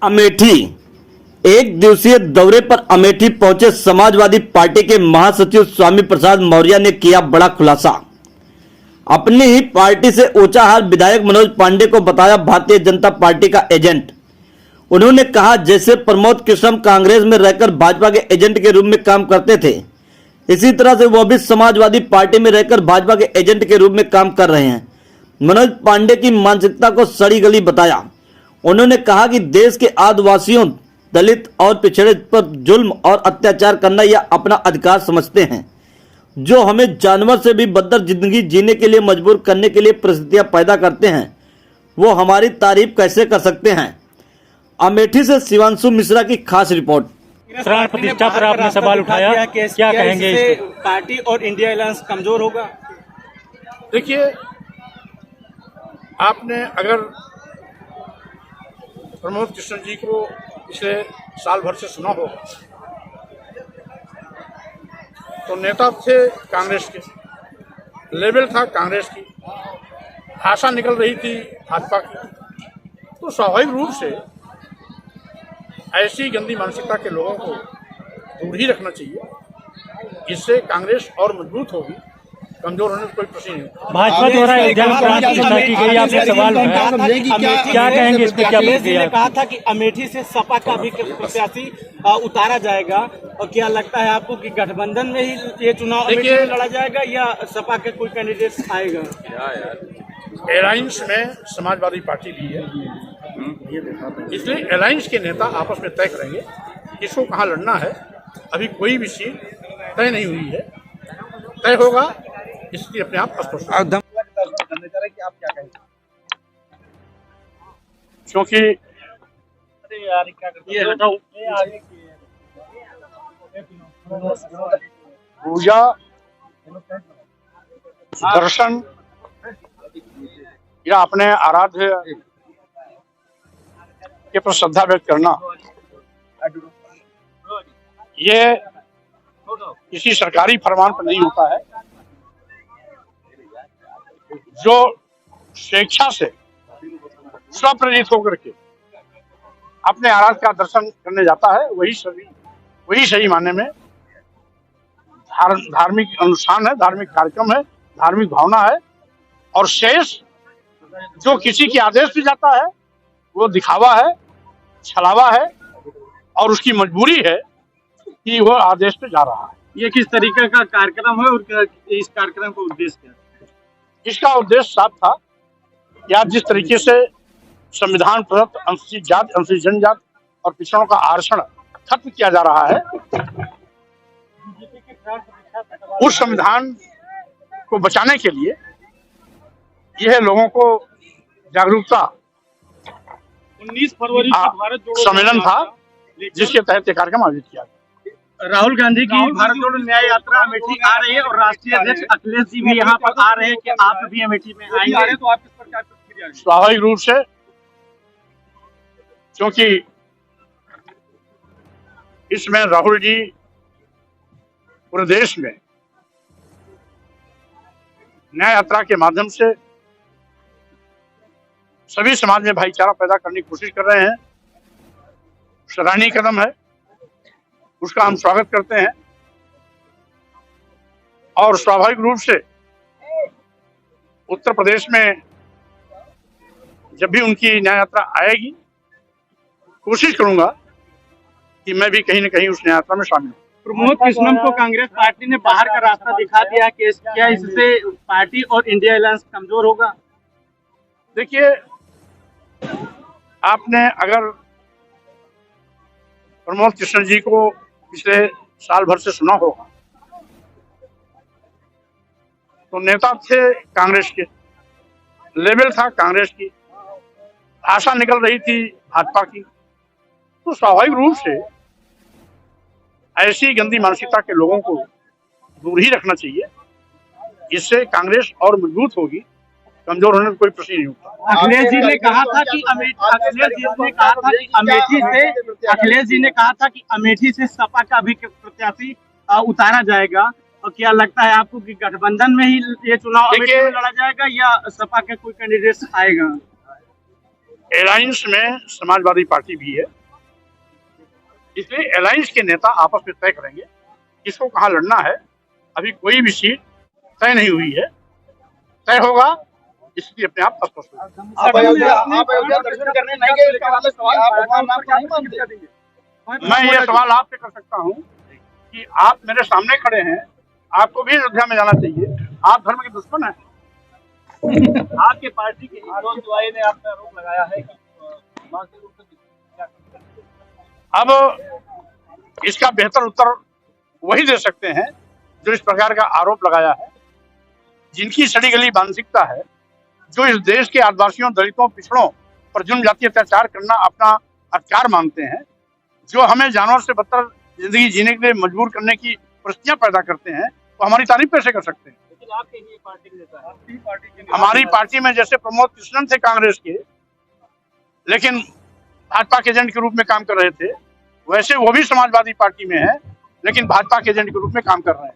अमेठी एक दिवसीय दौरे पर अमेठी पहुंचे समाजवादी पार्टी के महासचिव स्वामी प्रसाद मौर्य ने किया बड़ा खुलासा। अपनी ही पार्टी से ऊंचाहार विधायक मनोज पांडे को बताया भारतीय जनता पार्टी का एजेंट। उन्होंने कहा जैसे प्रमोद कृष्णम कांग्रेस में रहकर भाजपा के एजेंट के रूप में काम करते थे, इसी तरह से वो भी समाजवादी पार्टी में रहकर भाजपा के एजेंट के रूप में काम कर रहे हैं। मनोज पांडे की मानसिकता को सड़ी गली बताया। उन्होंने कहा कि देश के आदिवासियों, दलित और पिछड़े पर जुल्म और अत्याचार करना यह अपना अधिकार समझते हैं। जो हमें जानवर से भी बदतर जिंदगी जीने के लिए मजबूर करने के लिए परिस्थितियां पैदा करते हैं, वो हमारी तारीफ कैसे कर सकते हैं। अमेठी से शिवांशु मिश्रा की खास रिपोर्ट। प्राण प्रतिष्ठा पर आपने सवाल उठाया, क्या कहेंगे? पार्टी और इंडिया अलायंस कमजोर होगा? देखिए, आपने अगर प्रमोद कृष्ण जी को पिछले साल भर से सुना होगा तो नेता थे कांग्रेस के, लेवल था कांग्रेस की, भाषा निकल रही थी भाजपा की। तो स्वाभाविक रूप से ऐसी गंदी मानसिकता के लोगों को दूर ही रखना चाहिए। इससे कांग्रेस और मजबूत होगी, कमजोर होने का कोई प्रश्न नहीं। भाजपा द्वारा प्राण प्रतिष्ठा की गई, आपसे सवाल उठाया, क्या कहेंगे इस पर? क्या ने कहा था कि अमेठी से सपा का भी प्रत्याशी उतारा जाएगा, और क्या लगता है आपको कि गठबंधन में ही ये चुनाव अमेठी में लड़ा जाएगा या सपा के कोई कैंडिडेट आएगा? अलायंस में समाजवादी पार्टी भी है, इसलिए अलायंस के नेता आपस में तय करेंगे किसको कहाँ लड़ना है। अभी कोई भी सीट तय नहीं हुई है, तय होगा इसकी अपने आप स्पष्ट। क्योंकि पूजा, दर्शन या अपने आराध्य के पर श्रद्धा व्यक्त करना, ये किसी सरकारी फरमान पर नहीं होता है। जो स्वेच्छा से स्वप्रेरित होकर के अपने आराध्य का दर्शन करने जाता है, वही सही मानने में धार्मिक अनुष्ठान है, धार्मिक कार्यक्रम है, धार्मिक भावना है। और शेष जो किसी के आदेश पे जाता है वो दिखावा है, छलावा है, और उसकी मजबूरी है कि वो आदेश पे जा रहा है। ये किस तरीके का कार्यक्रम है और इस कार्यक्रम का उद्देश्य क्या है? इसका उद्देश्य साफ था कि आज जिस तरीके से संविधान प्रदत्त अनुसूचित जाति, अनुसूचित जनजाति और पिछड़ों का आरक्षण खत्म किया जा रहा है, उस संविधान को बचाने के लिए यह लोगों को जागरूकता 19 फरवरी को भारत जोड़ो सम्मेलन था, जिसके तहत यह कार्यक्रम आयोजित किया गया। राहुल गांधी की भारत जोड़ो न्याय यात्रा अमेठी आ रही है और राष्ट्रीय अध्यक्ष अखिलेश जी भी यहाँ पर आ रहे हैं, कि आप भी अमेठी में आएंगे, तो आप इस पर क्या प्रतिक्रिया? स्वाभाविक रूप से, क्योंकि इसमें राहुल जी पूरे देश में न्याय यात्रा के माध्यम से सभी समाज में भाईचारा पैदा करने की कोशिश कर रहे हैं। सराहनीय कदम है, उसका हम स्वागत करते हैं। और स्वाभाविक रूप से उत्तर प्रदेश में जब भी उनकी न्याय यात्रा आएगी, कोशिश करूंगा कि मैं भी कहीं न कहीं उस न्याय यात्रा में शामिल हूं। प्रमोद कृष्णम को कांग्रेस पार्टी ने बाहर का रास्ता दिखा दिया कि क्या इससे पार्टी और इंडिया अलायंस कमजोर होगा? देखिए, आपने अगर प्रमोद कृष्ण जी को पिछले साल भर से सुना होगा तो नेता थे कांग्रेस के, लेवल था कांग्रेस की, भाषा निकल रही थी भाजपा की। तो स्वाभाविक रूप से ऐसी गंदी मानसिकता के लोगों को दूर ही रखना चाहिए। इससे कांग्रेस और मजबूत होगी, कमजोर होने का कोई प्रश्न नहीं होता। अखिलेश जी ने कहा था कि अमेठी से सपा का भी प्रत्याशी उतारा जाएगा, और क्या लगता है आपको कि गठबंधन में ही ये चुनाव अमेठी में लड़ा जाएगा या सपा के कोई कैंडिडेट आएगा? अलायंस में समाजवादी पार्टी भी है, इसलिए अलायंस के नेता आपस में तय करेंगे किसको कहाँ लड़ना है। अभी कोई भी सीट तय नहीं हुई है, तय होगा इसलिए अपने आप स्पष्ट होगा। आप अयोध्या दर्शन करने नहीं गए, लेकिन आपने सवाल भगवान आपको नहीं मानते। मैं ये सवाल आपसे कर सकता हूँ कि आप मेरे सामने खड़े हैं, आपको भी अयोध्या में जाना चाहिए, आप धर्म के दुश्मन हैं। आपकी पार्टी के हिंदू दुआई ने आप पर आरोप लगाया है कि मानसिक रूप से अब इसका बेहतर उत्तर वही दे सकते हैं जो इस प्रकार का आरोप लगाया है, जिनकी सड़ी गली मानसिकता है, जो इस देश के आदिवासियों, दलितों, पिछड़ों पर जुल्म जाति अत्याचार करना अपना अधिकार मानते हैं, जो हमें जानवर से बदतर जिंदगी जीने के लिए मजबूर करने की परिस्थितियां पैदा करते हैं, तो हमारी तारीफ कैसे कर सकते हैं। लेकिन आपके लिए पार्टी के नेता है, हमारी पार्टी में जैसे प्रमोद कृष्णन थे कांग्रेस के, लेकिन भाजपा के एजेंट के रूप में काम कर रहे थे, वैसे वो भी समाजवादी पार्टी में है, लेकिन भाजपा के एजेंट के रूप में काम कर रहे हैं।